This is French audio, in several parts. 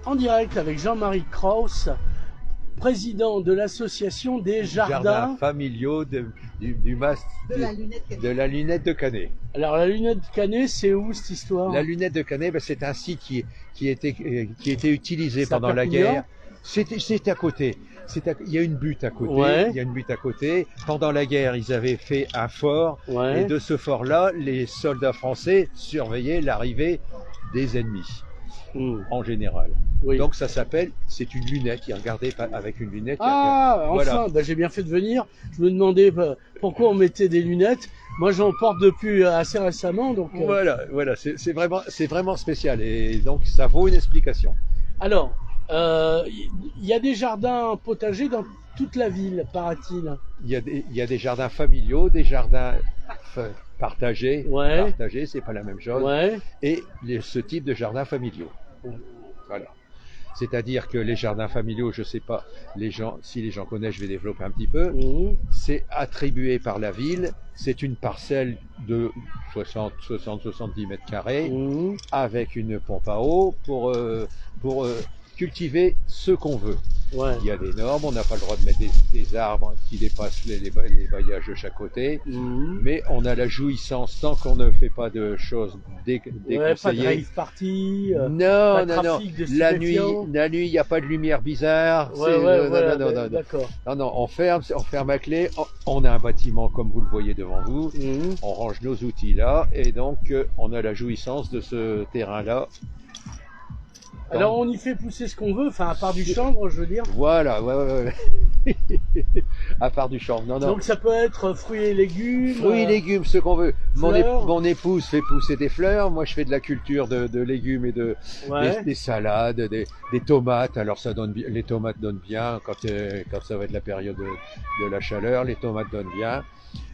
en direct avec Jean-Marie Krauss, président de l'association des jardins familiaux du Mas de la lunette de Canet. Alors la lunette de Canet, c'est où cette histoire? La lunette de Canet, ben, c'est un site qui était utilisé pendant la Perpignan. guerre. C'est à côté. Il y a une butte à côté. Ouais. Il y a une butte à côté. Pendant la guerre, ils avaient fait un fort. Ouais. Et de ce fort-là, les soldats français surveillaient l'arrivée des ennemis, en général. Oui. Donc ça s'appelle, c'est une lunette. Il regardait avec une lunette. Ah, voilà. enfin, bah, j'ai bien fait de venir. Je me demandais pourquoi on mettait des lunettes. Moi, j'en porte depuis assez récemment. Donc, Voilà, c'est vraiment spécial. Et donc, ça vaut une explication. Alors, il y a des jardins potagers dans toute la ville, paraît-il. Il y a des jardins familiaux, des jardins partagés. Ouais. Partagés, c'est pas la même chose. Ouais. Et ce type de jardins familiaux. Voilà. C'est-à-dire que les jardins familiaux, je sais pas, si les gens connaissent, je vais développer un petit peu. C'est attribué par la ville. C'est une parcelle de 60-70 mètres carrés avec une pompe à eau pour cultiver ce qu'on veut. Ouais. Il y a des normes, on n'a pas le droit de mettre des arbres qui dépassent les baillages de chaque côté, mais on a la jouissance tant qu'on ne fait pas de choses déconseillées. Ouais, pas de rave party, non, la nuit, il n'y a pas de lumière bizarre. Voilà, non. D'accord. Non, on ferme à clé, on a un bâtiment comme vous le voyez devant vous, on range nos outils là, et donc on a la jouissance de ce terrain-là. Alors on y fait pousser ce qu'on veut, enfin à part du chanvre, je veux dire. Voilà, ouais. À part du chanvre, non. Donc ça peut être fruits et légumes. Fruits et légumes, ce qu'on veut. Fleurs. Mon épouse fait pousser des fleurs, moi je fais de la culture de légumes et des salades, des tomates. Alors les tomates donnent bien quand ça va être la période de la chaleur, les tomates donnent bien.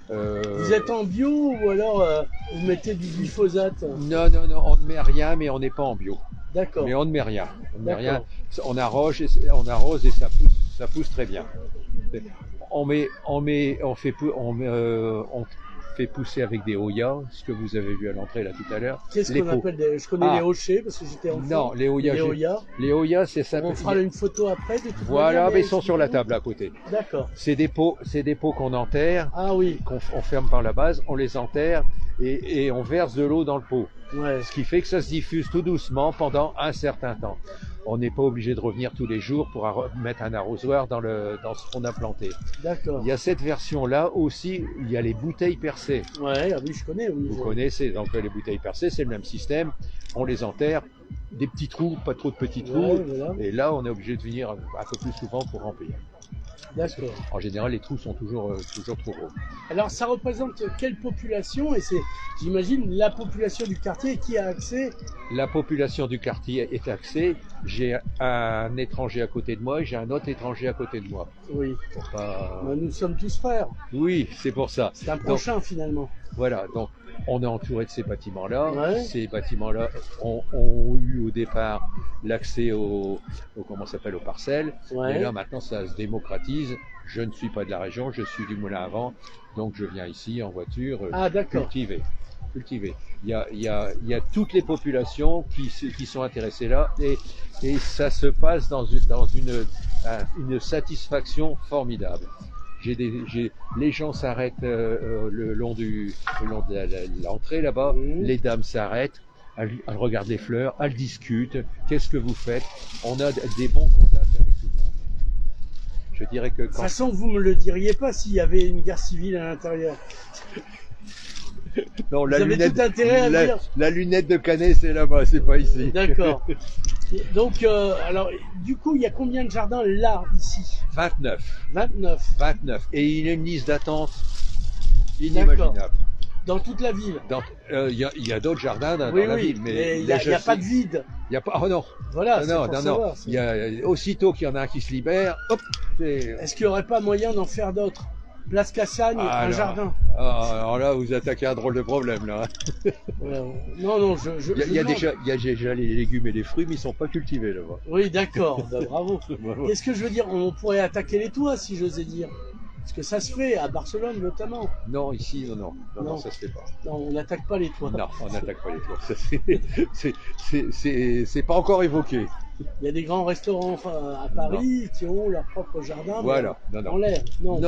Vous êtes en bio ou alors vous mettez du glyphosate? Non, on ne met rien, mais on n'est pas en bio. D'accord. Mais on ne met rien. On arrose et ça pousse très bien. On fait pousser avec des Hoya, ce que vous avez vu à l'entrée là tout à l'heure. Qu'est-ce qu'on appelle je connais les hochers parce que j'étais enfant. Non, les Hoya. Les Hoya, c'est ça. On fera une photo après. Voilà, mais ils sont sur la table à côté. D'accord. C'est des pots qu'on enterre. Ah oui. On ferme par la base, on les enterre et on verse de l'eau dans le pot. Ouais. Ce qui fait que ça se diffuse tout doucement pendant un certain temps. On n'est pas obligé de revenir tous les jours pour mettre un arrosoir dans ce qu'on a planté. D'accord. Il y a cette version-là aussi, il y a les bouteilles percées. Ouais, ah oui, je connais. Oui, vous connaissez, donc les bouteilles percées, c'est le même système. On les enterre, des petits trous, pas trop de petits trous. Voilà. Et là, on est obligé de venir un peu plus souvent pour remplir. D'accord. En général, les trous sont toujours trop gros. Alors, ça représente quelle population? Et c'est, j'imagine, la population du quartier qui a accès? La population du quartier est axée. J'ai un étranger à côté de moi et j'ai un autre étranger à côté de moi. Oui. Nous sommes tous frères. Oui, c'est pour ça. C'est un prochain finalement. Voilà, donc on est entouré de ces bâtiments-là. Ouais. Ces bâtiments-là ont eu au départ l'accès aux parcelles. Ouais. Et là maintenant ça se démocratise. Je ne suis pas de la région, je suis du Moulin à Vent, donc je viens ici en voiture cultiver. Il y a toutes les populations qui sont intéressées là et ça se passe dans une satisfaction formidable. Les gens s'arrêtent le long de l'entrée là-bas, les dames s'arrêtent, elles regardent les fleurs, elles discutent, qu'est-ce que vous faites? On a des bons contacts avec tout le monde. Je dirais que de toute façon, vous me le diriez pas s'il y avait une guerre civile à l'intérieur. Non, vous avez tout intérêt à dire. La lunette de Canet, c'est là-bas, c'est pas ici. D'accord. Donc, alors, du coup, il y a combien de jardins là, ici? 29. 29. Et il y a une liste d'attente inimaginable. Dans toute la ville? Il y a d'autres jardins dans la ville, mais il n'y a pas de vide. Il n'y a pas. Oh non. Voilà, non. Aussitôt qu'il y en a un qui se libère, hop. Est-ce qu'il n'y aurait pas moyen d'en faire d'autres? Place Cassagne, un jardin. Alors là, vous attaquez un drôle de problème là. Non, il y a déjà les légumes et les fruits, mais ils sont pas cultivés là-bas. Oui, d'accord. Bravo. Qu'est-ce que je veux dire? On pourrait attaquer les toits, si j'osais dire. Parce que ça se fait à Barcelone notamment. Non, ici, non, ça se fait pas. Non, on n'attaque pas les toits. Non, on n'attaque pas les toits. C'est pas encore évoqué. Il y a des grands restaurants à Paris qui ont leur propre jardin. Voilà, en l'air. Non,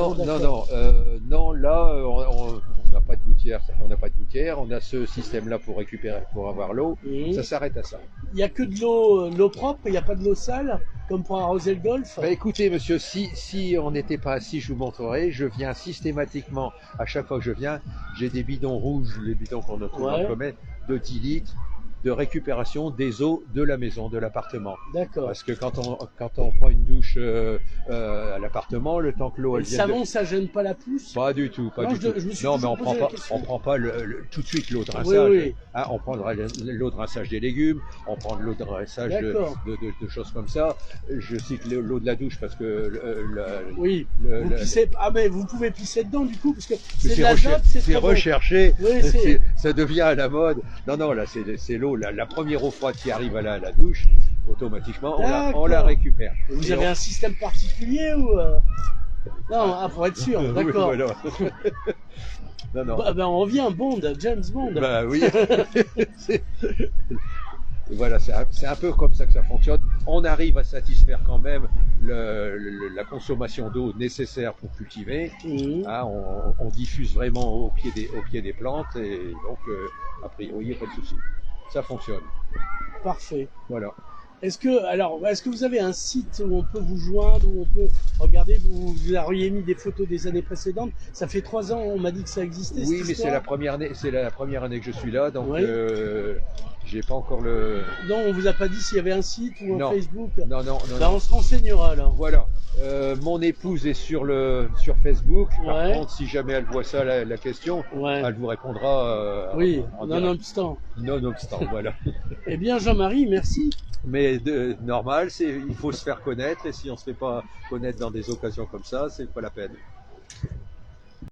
là, on n'a pas de gouttière, on a ce système-là pour récupérer, pour avoir l'eau, ça s'arrête à ça. Il n'y a que de l'eau propre, il n'y a pas de l'eau sale, comme pour arroser le golf? Bah écoutez, monsieur, si on n'était pas assis, je vous montrerai, je viens systématiquement, à chaque fois que je viens, j'ai des bidons rouges, les bidons qu'on a trouvé en commun, de 10 litres, de récupération des eaux de la maison, de l'appartement. D'accord. Parce que quand on prend une douche à l'appartement, le temps que l'eau... Le savon, ça gêne pas la pousse? Pas du tout, pas du tout. Non, mais on prend pas tout de suite l'eau de rinçage. Oui. Hein, on prendra l'eau de rinçage des légumes, on prend l'eau de rinçage de choses comme ça. Je cite l'eau de la douche parce que... vous pissez... Ah mais vous pouvez pisser dedans du coup, parce que c'est de l'azote, c'est recherché, oui, ça devient à la mode. Non, là c'est l'eau, la première eau froide qui arrive à la douche, automatiquement on la récupère. Vous avez un système particulier ou Non, pour être sûr, d'accord. Oui, voilà. Non. On revient Bond, James Bond. Bah oui. Voilà, c'est un peu comme ça que ça fonctionne. On arrive à satisfaire quand même la consommation d'eau nécessaire pour cultiver. Hein, on diffuse vraiment au pied des plantes et donc a priori il n'y a pas de souci. Ça fonctionne. Parfait. Voilà. Est-ce que vous avez un site où on peut vous joindre, où on peut regarder, vous auriez mis des photos des années précédentes? Ça fait 3 ans, on m'a dit que ça existait. Oui, mais c'est la première année que je suis là, donc j'ai pas encore le... Non, on vous a pas dit s'il y avait un site ou un Facebook? Non. On se renseignera alors. Voilà. Mon épouse est sur Facebook. Par contre, si jamais elle voit ça, la question, elle vous répondra. Nonobstant. Nonobstant, voilà. Eh bien, Jean-Marie, merci. Mais normal, il faut se faire connaître, et si on se fait pas connaître dans des occasions comme ça, c'est pas la peine.